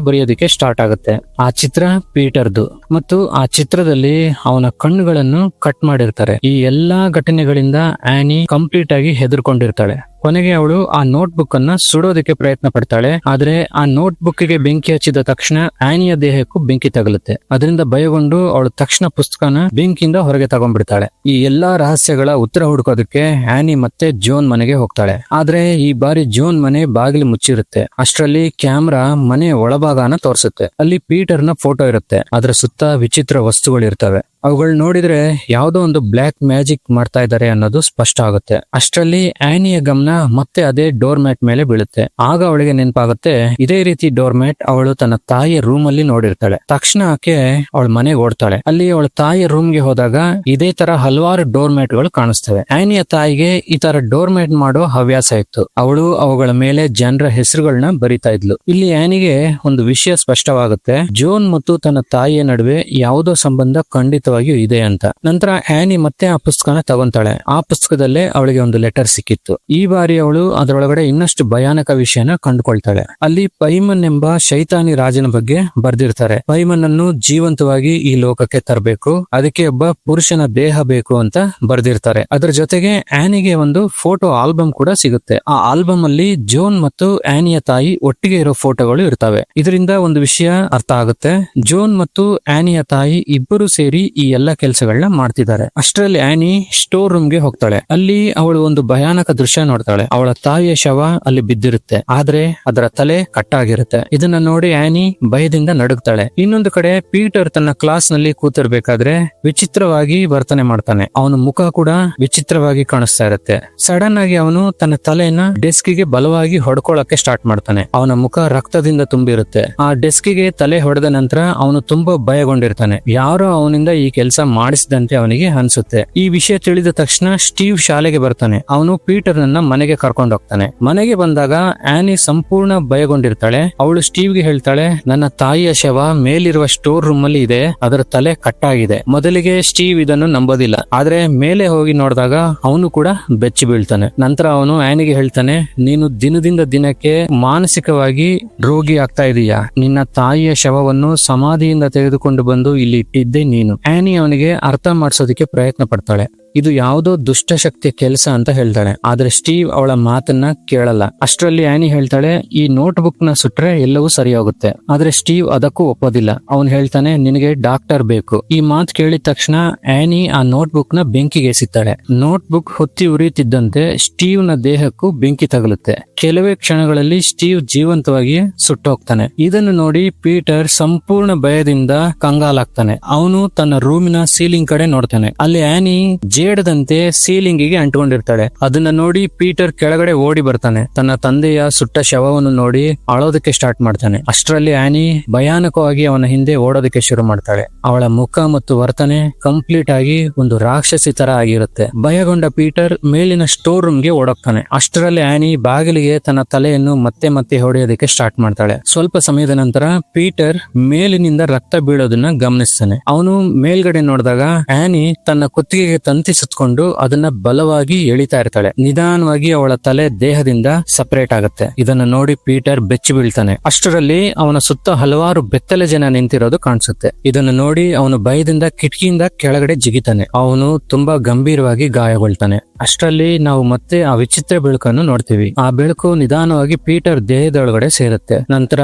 ಬರೆಯೋದಕ್ಕೆ ಸ್ಟಾರ್ಟ್ ಆಗುತ್ತೆ. ಆ ಚಿತ್ರ ಪೀಟರ್ದು ಮತ್ತು ಆ ಚಿತ್ರದಲ್ಲಿ ಅವನ ಕಣ್ಣುಗಳನ್ನು ಕಟ್ ಮಾಡಿರ್ತಾರೆ. ಈ ಎಲ್ಲಾ ಘಟನೆಗಳಿಂದ ಆನಿ ಕಂಪ್ಲೀಟ್ ಆಗಿ ಹೆದರ್ಕೊಂಡಿರ್ತಾಳೆ. ಕೊನೆಗೆ ಅವಳು ಆ ನೋಟ್ ಬುಕ್ ಅನ್ನ ಸುಡೋದಕ್ಕೆ ಪ್ರಯತ್ನ ಪಡ್ತಾಳೆ. ಆದ್ರೆ ಆ ನೋಟ್ ಬುಕ್ಗೆ ಬೆಂಕಿ ಹಚ್ಚಿದ ತಕ್ಷಣ ಆನಿಯ ದೇಹಕ್ಕೂ ಬೆಂಕಿ ತಗುಲುತ್ತೆ. ಅದರಿಂದ ಭಯಗೊಂಡು ಅವಳು ತಕ್ಷಣ ಪುಸ್ತಕನ ಬೆಂಕಿಯಿಂದ ಹೊರಗೆ ತಗೊಂಡ್ಬಿಡ್ತಾಳೆ. ಈ ಎಲ್ಲಾ ರಹಸ್ಯಗಳ ಉತ್ತರ ಹುಡುಕೋದಕ್ಕೆ ಆನಿ ಮತ್ತೆ ಜೋನ್ ಮನೆಗೆ ಹೋಗ್ತಾಳೆ. ಆದ್ರೆ ಈ ಬಾರಿ ಜೋನ್ ಮನೆ ಬಾಗಿಲು ಮುಚ್ಚಿರುತ್ತೆ. ಅಷ್ಟರಲ್ಲಿ ಕ್ಯಾಮ್ರಾ ಮನೆ ಒಳಭಾಗನ ತೋರಿಸುತ್ತೆ. ಅಲ್ಲಿ ಪೀಟರ್ನ ಫೋಟೋ ಇರುತ್ತೆ. ಅದರ ಸುತ್ತ ವಿಚಿತ್ರ ವಸ್ತುಗಳಿರ್ತವೆ. ಅವುಗಳು ನೋಡಿದ್ರೆ ಯಾವುದೋ ಒಂದು ಬ್ಲ್ಯಾಕ್ ಮ್ಯಾಜಿಕ್ ಮಾಡ್ತಾ ಇದ್ದಾರೆ ಅನ್ನೋದು ಸ್ಪಷ್ಟ ಆಗುತ್ತೆ. ಅಷ್ಟರಲ್ಲಿ ಆನಿಯ ಗಮನ ಮತ್ತೆ ಅದೇ ಡೋರ್ ಮ್ಯಾಟ್ ಮೇಲೆ ಬೀಳುತ್ತೆ. ಆಗ ಅವಳಿಗೆ ನೆನಪಾಗುತ್ತೆ, ಇದೇ ರೀತಿ ಡೋರ್ ಮ್ಯಾಟ್ ಅವಳು ತನ್ನ ತಾಯಿಯ ರೂಮ್ ಅಲ್ಲಿ ನೋಡಿರ್ತಾಳೆ. ತಕ್ಷಣ ಆಕೆ ಅವಳ ಮನೆಗೆ ಓಡ್ತಾಳೆ. ಅಲ್ಲಿ ಅವಳ ತಾಯಿಯ ರೂಮ್ಗೆ ಹೋದಾಗ ಇದೇ ತರ ಹಲವಾರು ಡೋರ್ ಮ್ಯಾಟ್ ಗಳು ಕಾಣಿಸ್ತವೆ. ಆನಿಯ ತಾಯಿಗೆ ಈ ತರ ಡೋರ್ ಮ್ಯಾಟ್ ಮಾಡೋ ಹವ್ಯಾಸ ಇತ್ತು. ಅವಳು ಅವುಗಳ ಮೇಲೆ ಜನರ ಹೆಸರುಗಳನ್ನ ಬರಿತಾ ಇದ್ಲು. ಇಲ್ಲಿ ಆನಿಗೆ ಒಂದು ವಿಷಯ ಸ್ಪಷ್ಟವಾಗುತ್ತೆ, ಜೋನ್ ಮತ್ತು ತನ್ನ ತಾಯಿಯ ನಡುವೆ ಯಾವುದೋ ಸಂಬಂಧ ಖಂಡಿತ ಇದೆ ಅಂತ. ನಂತರ ಆನಿ ಮತ್ತೆ ಆ ಪುಸ್ತಕನ ತಗೊಂತಾಳೆ. ಆ ಪುಸ್ತಕದಲ್ಲೇ ಅವಳಿಗೆ ಒಂದು ಲೆಟರ್ ಸಿಕ್ಕಿತ್ತು. ಈ ಬಾರಿ ಅವಳು ಅದರೊಳಗಡೆ ಇನ್ನಷ್ಟು ಭಯಾನಕ ವಿಷಯನ ಕಂಡುಕೊಳ್ತಾಳೆ. ಅಲ್ಲಿ ಪೈಮನ್ ಎಂಬ ಶೈತಾನಿ ರಾಜನ ಬಗ್ಗೆ ಬರ್ದಿರ್ತಾರೆ. ಪೈಮನ್ ಅನ್ನು ಜೀವಂತವಾಗಿ ಈ ಲೋಕಕ್ಕೆ ತರಬೇಕು, ಅದಕ್ಕೆ ಒಬ್ಬ ಪುರುಷನ ದೇಹ ಬೇಕು ಅಂತ ಬರ್ದಿರ್ತಾರೆ. ಅದರ ಜೊತೆಗೆ ಆನಿಗೆ ಒಂದು ಫೋಟೋ ಆಲ್ಬಮ್ ಕೂಡ ಸಿಗುತ್ತೆ. ಆ ಆಲ್ಬಮ್ ಅಲ್ಲಿ ಜೋನ್ ಮತ್ತು ಆನಿಯ ತಾಯಿ ಒಟ್ಟಿಗೆ ಇರೋ ಫೋಟೋಗಳು ಇರ್ತವೆ. ಇದರಿಂದ ಒಂದು ವಿಷಯ ಅರ್ಥ ಆಗುತ್ತೆ, ಜೋನ್ ಮತ್ತು ಆನಿಯ ತಾಯಿ ಇಬ್ಬರು ಸೇರಿ ಈ ಎಲ್ಲ ಕೆಲಸಗಳನ್ನ ಮಾಡ್ತಿದ್ದಾರೆ. ಅಷ್ಟರಲ್ಲಿ ಆನಿ ಸ್ಟೋರ್ ರೂಮ್ಗೆ ಹೋಗ್ತಾಳೆ. ಅಲ್ಲಿ ಅವಳು ಒಂದು ಭಯಾನಕ ದೃಶ್ಯ ನೋಡ್ತಾಳೆ. ಅವಳ ತಾಯಿಯ ಶವ ಅಲ್ಲಿ ಬಿದ್ದಿರುತ್ತೆ, ಆದ್ರೆ ಅದರ ತಲೆ ಕಟ್ಟಾಗಿರುತ್ತೆ. ಇದನ್ನ ನೋಡಿ ಆನಿ ಭಯದಿಂದ ನಡುಗ್ತಾಳೆ. ಇನ್ನೊಂದು ಕಡೆ ಪೀಟರ್ ತನ್ನ ಕ್ಲಾಸ್ ನಲ್ಲಿ ಕೂತಿರ್ಬೇಕಾದ್ರೆ ವಿಚಿತ್ರವಾಗಿ ವರ್ತನೆ ಮಾಡ್ತಾನೆ. ಅವನ ಮುಖ ಕೂಡ ವಿಚಿತ್ರವಾಗಿ ಕಾಣಿಸ್ತಾ ಇರುತ್ತೆ. ಸಡನ್ ಆಗಿ ಅವನು ತನ್ನ ತಲೆಯನ್ನ ಡೆಸ್ಕಿಗೆ ಬಲವಾಗಿ ಹೊಡ್ಕೊಳ್ಳಕ್ಕೆ ಸ್ಟಾರ್ಟ್ ಮಾಡ್ತಾನೆ. ಅವನ ಮುಖ ರಕ್ತದಿಂದ ತುಂಬಿರುತ್ತೆ. ಆ ಡೆಸ್ಕಿಗೆ ತಲೆ ಹೊಡೆದ ನಂತರ ಅವನು ತುಂಬಾ ಭಯಗೊಂಡಿರ್ತಾನೆ. ಯಾರೋ ಅವನಿಂದ ಈ ಕೆಲಸ ಮಾಡಿಸಿದಂತೆ ಅವನಿಗೆ ಅನ್ಸುತ್ತೆ. ಈ ವಿಷಯ ತಿಳಿದ ತಕ್ಷಣ ಸ್ಟೀವ್ ಶಾಲೆಗೆ ಬರ್ತಾನೆ. ಅವನು ಪೀಟರ್ ನನ್ನ ಮನೆಗೆ ಕರ್ಕೊಂಡು ಹೋಗ್ತಾನೆ. ಮನೆಗೆ ಬಂದಾಗ ಆನಿ ಸಂಪೂರ್ಣ ಭಯಗೊಂಡಿರ್ತಾಳೆ. ಅವಳು ಸ್ಟೀವ್ಗೆ ಹೇಳ್ತಾಳೆ, ನನ್ನ ತಾಯಿಯ ಶವ ಮೇಲಿರುವ ಸ್ಟೋರ್ ರೂಮ್ ಅಲ್ಲಿ ಇದೆ, ಅದರ ತಲೆ ಕಟ್ಟಾಗಿದೆ. ಮೊದಲಿಗೆ ಸ್ಟೀವ್ ಇದನ್ನು ನಂಬೋದಿಲ್ಲ, ಆದ್ರೆ ಮೇಲೆ ಹೋಗಿ ನೋಡಿದಾಗ ಅವನು ಕೂಡ ಬೆಚ್ಚಿ ಬೀಳ್ತಾನೆ. ನಂತರ ಅವನು ಆನಿಗೆ ಹೇಳ್ತಾನೆ, ನೀನು ದಿನದಿಂದ ದಿನಕ್ಕೆ ಮಾನಸಿಕವಾಗಿ ರೋಗಿ ಆಗ್ತಾ ಇದೀಯಾ. ನಿನ್ನ ತಾಯಿಯ ಶವವನ್ನು ಸಮಾಧಿಯಿಂದ ತೆಗೆದುಕೊಂಡು ಬಂದು ಇಲ್ಲಿ ಇಟ್ಟಿದ್ದೆ ನೀನು. ಆನಿ ಅವನಿಗೆ ಅರ್ಥ ಮಾಡಿಸೋದಕ್ಕೆ ಪ್ರಯತ್ನ ಪಡ್ತಾಳೆ. ಇದು ಯಾವುದೋ ದುಷ್ಟಶಕ್ತಿಯ ಕೆಲಸ ಅಂತ ಹೇಳ್ತಾಳೆ. ಆದ್ರೆ ಸ್ಟೀವ್ ಅವಳ ಮಾತನ್ನ ಕೇಳಲ್ಲ. ಅಷ್ಟರಲ್ಲಿ ಆನಿ ಹೇಳ್ತಾಳೆ, ಈ ನೋಟ್ ಬುಕ್ ನ ಸುಟ್ರೆ ಎಲ್ಲವೂ ಸರಿ ಹೋಗುತ್ತೆ. ಆದ್ರೆ ಸ್ಟೀವ್ ಅದಕ್ಕೂ ಒಪ್ಪೋದಿಲ್ಲ. ಅವನು ಹೇಳ್ತಾನೆ, ನಿನಗೆ ಡಾಕ್ಟರ್ ಬೇಕು. ಈ ಮಾತು ಕೇಳಿದ ತಕ್ಷಣ ಆನಿ ಆ ನೋಟ್ ಬುಕ್ ನ ಬೆಂಕಿಗೆ ಎಸಿತಾಳೆ. ನೋಟ್ ಬುಕ್ ಹೊತ್ತಿ ಉರಿಯುತ್ತಿದ್ದಂತೆ ಸ್ಟೀವ್ ನ ದೇಹಕ್ಕೂ ಬೆಂಕಿ ತಗುಲುತ್ತೆ. ಕೆಲವೇ ಕ್ಷಣಗಳಲ್ಲಿ ಸ್ಟೀವ್ ಜೀವಂತವಾಗಿ ಸುಟ್ಟೋಗ್ತಾನೆ. ಇದನ್ನು ನೋಡಿ ಪೀಟರ್ ಸಂಪೂರ್ಣ ಭಯದಿಂದ ಕಂಗಾಲಾಗ್ತಾನೆ. ಅವನು ತನ್ನ ರೂಮಿನ ಸೀಲಿಂಗ್ ಕಡೆ ನೋಡ್ತಾನೆ. ಅಲ್ಲಿ ಆನಿ ಜೇಡದಂತೆ ಸೀಲಿಂಗಿಗೆ ಅಂಟ್ಕೊಂಡಿರ್ತಾಳೆ. ಅದನ್ನ ನೋಡಿ ಪೀಟರ್ ಕೆಳಗಡೆ ಓಡಿ ಬರ್ತಾನೆ. ತನ್ನ ತಂದೆಯ ಸುಟ್ಟ ಶವವನ್ನು ನೋಡಿ ಅಳೋದಕ್ಕೆ ಸ್ಟಾರ್ಟ್ ಮಾಡ್ತಾನೆ. ಅಷ್ಟರಲ್ಲಿ ಆನಿ ಭಯಾನಕವಾಗಿ ಅವನ ಹಿಂದೆ ಓಡೋದಕ್ಕೆ ಶುರು ಮಾಡ್ತಾಳೆ. ಅವಳ ಮುಖ ಮತ್ತು ವರ್ತನೆ ಕಂಪ್ಲೀಟ್ ಆಗಿ ಒಂದು ರಾಕ್ಷಸಿ ತರ ಆಗಿರುತ್ತೆ. ಭಯಗೊಂಡ ಪೀಟರ್ ಮೇಲಿನ ಸ್ಟೋರ್ ರೂಮ್ಗೆ ಓಡೋಗ್ತಾನೆ. ಅಷ್ಟರಲ್ಲಿ ಆನಿ ಬಾಗಿಲಿಗೆ ತನ್ನ ತಲೆಯನ್ನು ಮತ್ತೆ ಮತ್ತೆ ಹೊಡೆಯೋದಕ್ಕೆ ಸ್ಟಾರ್ಟ್ ಮಾಡ್ತಾಳೆ. ಸ್ವಲ್ಪ ಸಮಯದ ನಂತರ ಪೀಟರ್ ಮೇಲಿನಿಂದ ರಕ್ತ ಬೀಳೋದನ್ನ ಗಮನಿಸ್ತಾನೆ. ಅವನು ಮೇಲ್ಗಡೆ ನೋಡಿದಾಗ ಆನಿ ತನ್ನ ಕುತ್ತಿಗೆಗೆ ತಂತಿ ಸುತ್ತಕೊಂಡು ಅದನ್ನ ಬಲವಾಗಿ ಎಳಿತಾ ಇರ್ತಾಳೆ. ನಿಧಾನವಾಗಿ ಅವಳ ತಲೆ ದೇಹದಿಂದ ಸಪರೇಟ್ ಆಗುತ್ತೆ. ಇದನ್ನ ನೋಡಿ ಪೀಟರ್ ಬೆಚ್ಚಿ ಬೀಳ್ತಾನೆ. ಅಷ್ಟರಲ್ಲಿ ಅವನ ಸುತ್ತ ಹಲವಾರು ಬೆತ್ತಲೆ ಜನ ನಿಂತಿರೋದು ಕಾಣಿಸುತ್ತೆ. ಇದನ್ನು ನೋಡಿ ಅವನು ಭಯದಿಂದ ಕಿಟಕಿಯಿಂದ ಕೆಳಗಡೆ ಜಿಗಿತಾನೆ. ಅವನು ತುಂಬಾ ಗಂಭೀರವಾಗಿ ಗಾಯಗೊಳ್ತಾನೆ. ಅಷ್ಟರಲ್ಲಿ ನಾವು ಮತ್ತೆ ಆ ವಿಚಿತ್ರ ಬೆಳಕನ್ನು ನೋಡ್ತೀವಿ. ಆ ಬೆಳಕು ನಿಧಾನವಾಗಿ ಪೀಟರ್ ದೇಹದೊಳಗಡೆ ಸೇರುತ್ತೆ. ನಂತರ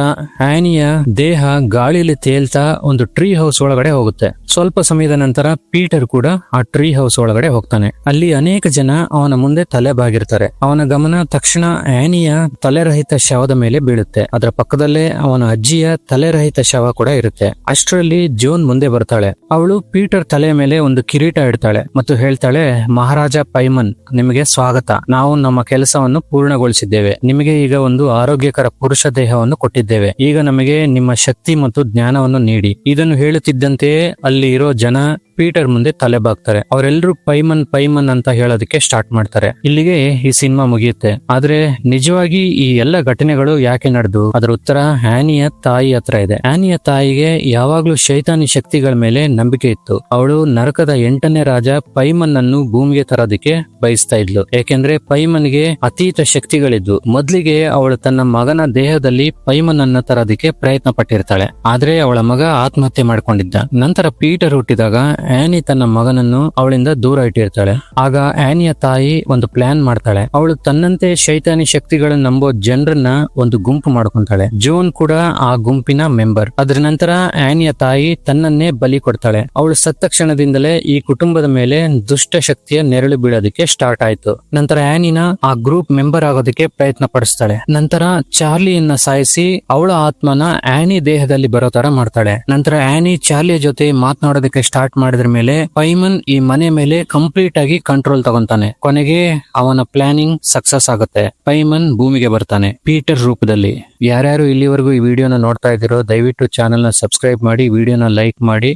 ಆನಿಯ ದೇಹ ಗಾಳಿಯಲ್ಲಿ ತೇಲ್ತಾ ಒಂದು ಟ್ರೀ ಹೌಸ್ ಒಳಗಡೆ ಹೋಗುತ್ತೆ. ಸ್ವಲ್ಪ ಸಮಯದ ನಂತರ ಪೀಟರ್ ಕೂಡ ಆ ಟ್ರೀ ಹೌಸ್ ಒಳಗಡೆ ಹೋಗ್ತಾನೆ. ಅಲ್ಲಿ ಅನೇಕ ಜನ ಅವನ ಮುಂದೆ ತಲೆ ಬಾಗಿರ್ತಾರೆ. ಅವನ ಗಮನ ತಕ್ಷಣ ಆನಿಯ ತಲೆರಹಿತ ಶವದ ಮೇಲೆ ಬೀಳುತ್ತೆ. ಅದರ ಪಕ್ಕದಲ್ಲೇ ಅವನ ಅಜ್ಜಿಯ ತಲೆರಹಿತ ಶವ ಕೂಡ ಇರುತ್ತೆ. ಅಷ್ಟರಲ್ಲಿ ಜೋನ್ ಮುಂದೆ ಬರ್ತಾಳೆ. ಅವಳು ಪೀಟರ್ ತಲೆ ಮೇಲೆ ಒಂದು ಕಿರೀಟ ಇಡ್ತಾಳೆ ಮತ್ತು ಹೇಳ್ತಾಳೆ, ಮಹಾರಾಜ ಪೈಮನ್, ನಿಮಗೆ ಸ್ವಾಗತ. ನಾವು ನಮ್ಮ ಕೆಲಸವನ್ನು ಪೂರ್ಣಗೊಳಿಸಿದ್ದೇವೆ. ನಿಮಗೆ ಈಗ ಒಂದು ಆರೋಗ್ಯಕರ ಪುರುಷ ದೇಹವನ್ನು ಕೊಟ್ಟಿದ್ದೇವೆ. ಈಗ ನಮಗೆ ನಿಮ್ಮ ಶಕ್ತಿ ಮತ್ತು ಜ್ಞಾನವನ್ನು ನೀಡಿ. ಇದನ್ನು ಹೇಳುತ್ತಿದ್ದಂತೆಯೇ ಅಲ್ಲಿ ಇರೋ ಜನ ಪೀಟರ್ ಮುಂದೆ ತಲೆ ಬಾಗ್ತಾರೆ. ಅವರೆಲ್ಲರೂ ಪೈಮನ್ ಪೈಮನ್ ಅಂತ ಹೇಳೋದಕ್ಕೆ ಸ್ಟಾರ್ಟ್ ಮಾಡ್ತಾರೆ. ಇಲ್ಲಿಗೆ ಈ ಸಿನಿಮಾ ಮುಗಿಯುತ್ತೆ. ಆದ್ರೆ ನಿಜವಾಗಿ ಈ ಎಲ್ಲ ಘಟನೆಗಳು ಯಾಕೆ ನಡೆದು ಅದರ ಉತ್ತರ ಆನಿಯ ತಾಯಿ ಹತ್ರ ಇದೆ. ಆನಿಯ ತಾಯಿಗೆ ಯಾವಾಗ್ಲೂ ಶೈತಾನಿ ಶಕ್ತಿಗಳ ಮೇಲೆ ನಂಬಿಕೆ ಇತ್ತು. ಅವಳು ನರಕದ 8ನೇ ರಾಜ ಪೈಮನ್ ಅನ್ನು ಭೂಮಿಗೆ ತರೋದಕ್ಕೆ ಬಯಸ್ತಾ ಇದ್ಲು. ಯಾಕೆಂದ್ರೆ ಪೈಮನ್ಗೆ ಅತೀತ ಶಕ್ತಿಗಳಿದ್ದು. ಮೊದ್ಲಿಗೆ ಅವಳು ತನ್ನ ಮಗನ ದೇಹದಲ್ಲಿ ಪೈಮನ್ ಅನ್ನ ತರೋದಕ್ಕೆ ಪ್ರಯತ್ನ ಪಟ್ಟಿರ್ತಾಳೆ. ಆದ್ರೆ ಅವಳ ಮಗ ಆತ್ಮಹತ್ಯೆ ಮಾಡ್ಕೊಂಡಿದ್ದ. ನಂತರ ಪೀಟರ್ ಹುಟ್ಟಿದಾಗ ಆನಿ ತನ್ನ ಮಗನನ್ನು ಅವಳಿಂದ ದೂರ ಇಟ್ಟಿರ್ತಾಳೆ. ಆಗ ಆನಿಯ ತಾಯಿ ಒಂದು ಪ್ಲಾನ್ ಮಾಡ್ತಾಳೆ. ಅವಳು ತನ್ನಂತೆ ಶೈತಾನಿ ಶಕ್ತಿಗಳನ್ನು ನಂಬೋ ಜನರನ್ನ ಒಂದು ಗುಂಪು ಮಾಡ್ಕೊಂತಾಳೆ. ಜೋನ್ ಕೂಡ ಆ ಗುಂಪಿನ ಮೆಂಬರ್. ಅದರ ನಂತರ ಆನಿಯ ತಾಯಿ ತನ್ನನ್ನೇ ಬಲಿ ಕೊಡ್ತಾಳೆ. ಅವಳು ಸತ್ತ ಕ್ಷಣದಿಂದಲೇ ಈ ಕುಟುಂಬದ ಮೇಲೆ ದುಷ್ಟ ಶಕ್ತಿಯ ನೆರಳು ಬೀಳೋದಕ್ಕೆ ಸ್ಟಾರ್ಟ್ ಆಯ್ತು. ನಂತರ ಆನಿನ ಆ ಗ್ರೂಪ್ ಮೆಂಬರ್ ಆಗೋದಕ್ಕೆ ಪ್ರಯತ್ನ ಪಡಿಸ್ತಾಳೆ. ನಂತರ ಚಾರ್ಲಿಯನ್ನ ಸಾಯಿಸಿ ಅವಳ ಆತ್ಮನ ಆನಿ ದೇಹದಲ್ಲಿ ಬರೋ ತರ ಮಾಡ್ತಾಳೆ. ನಂತರ ಆನಿ ಚಾರ್ಲಿಯ ಜೊತೆ ಮಾತನಾಡೋದಕ್ಕೆ ಸ್ಟಾರ್ಟ್ ಮಾಡಿದ್ರ ಮೇಲೆ ಪೈಮನ್ ಈ ಮನೆ ಮೇಲೆ ಕಂಪ್ಲೀಟ್ ಆಗಿ ಕಂಟ್ರೋಲ್ ತಗೊಂತಾನೆ. ಕೊನೆಗೆ ಅವನ ಪ್ಲಾನಿಂಗ್ ಸಕ್ಸಸ್ ಆಗುತ್ತೆ. ಪೈಮನ್ ಭೂಮಿಗೆ ಬರ್ತಾನೆ ಪೀಟರ್ ರೂಪದಲ್ಲಿ. ಯಾರ್ಯಾರು ಇಲ್ಲಿವರೆಗೂ ಈ ವಿಡಿಯೋನ ನೋಡ್ತಾ ಇದ್ದೀರೋ ದಯವಿಟ್ಟು ಚಾನೆಲ್ ನ ಸಬ್ಸ್ಕ್ರೈಬ್ ಮಾಡಿ, ವಿಡಿಯೋನ ಲೈಕ್ ಮಾಡಿ.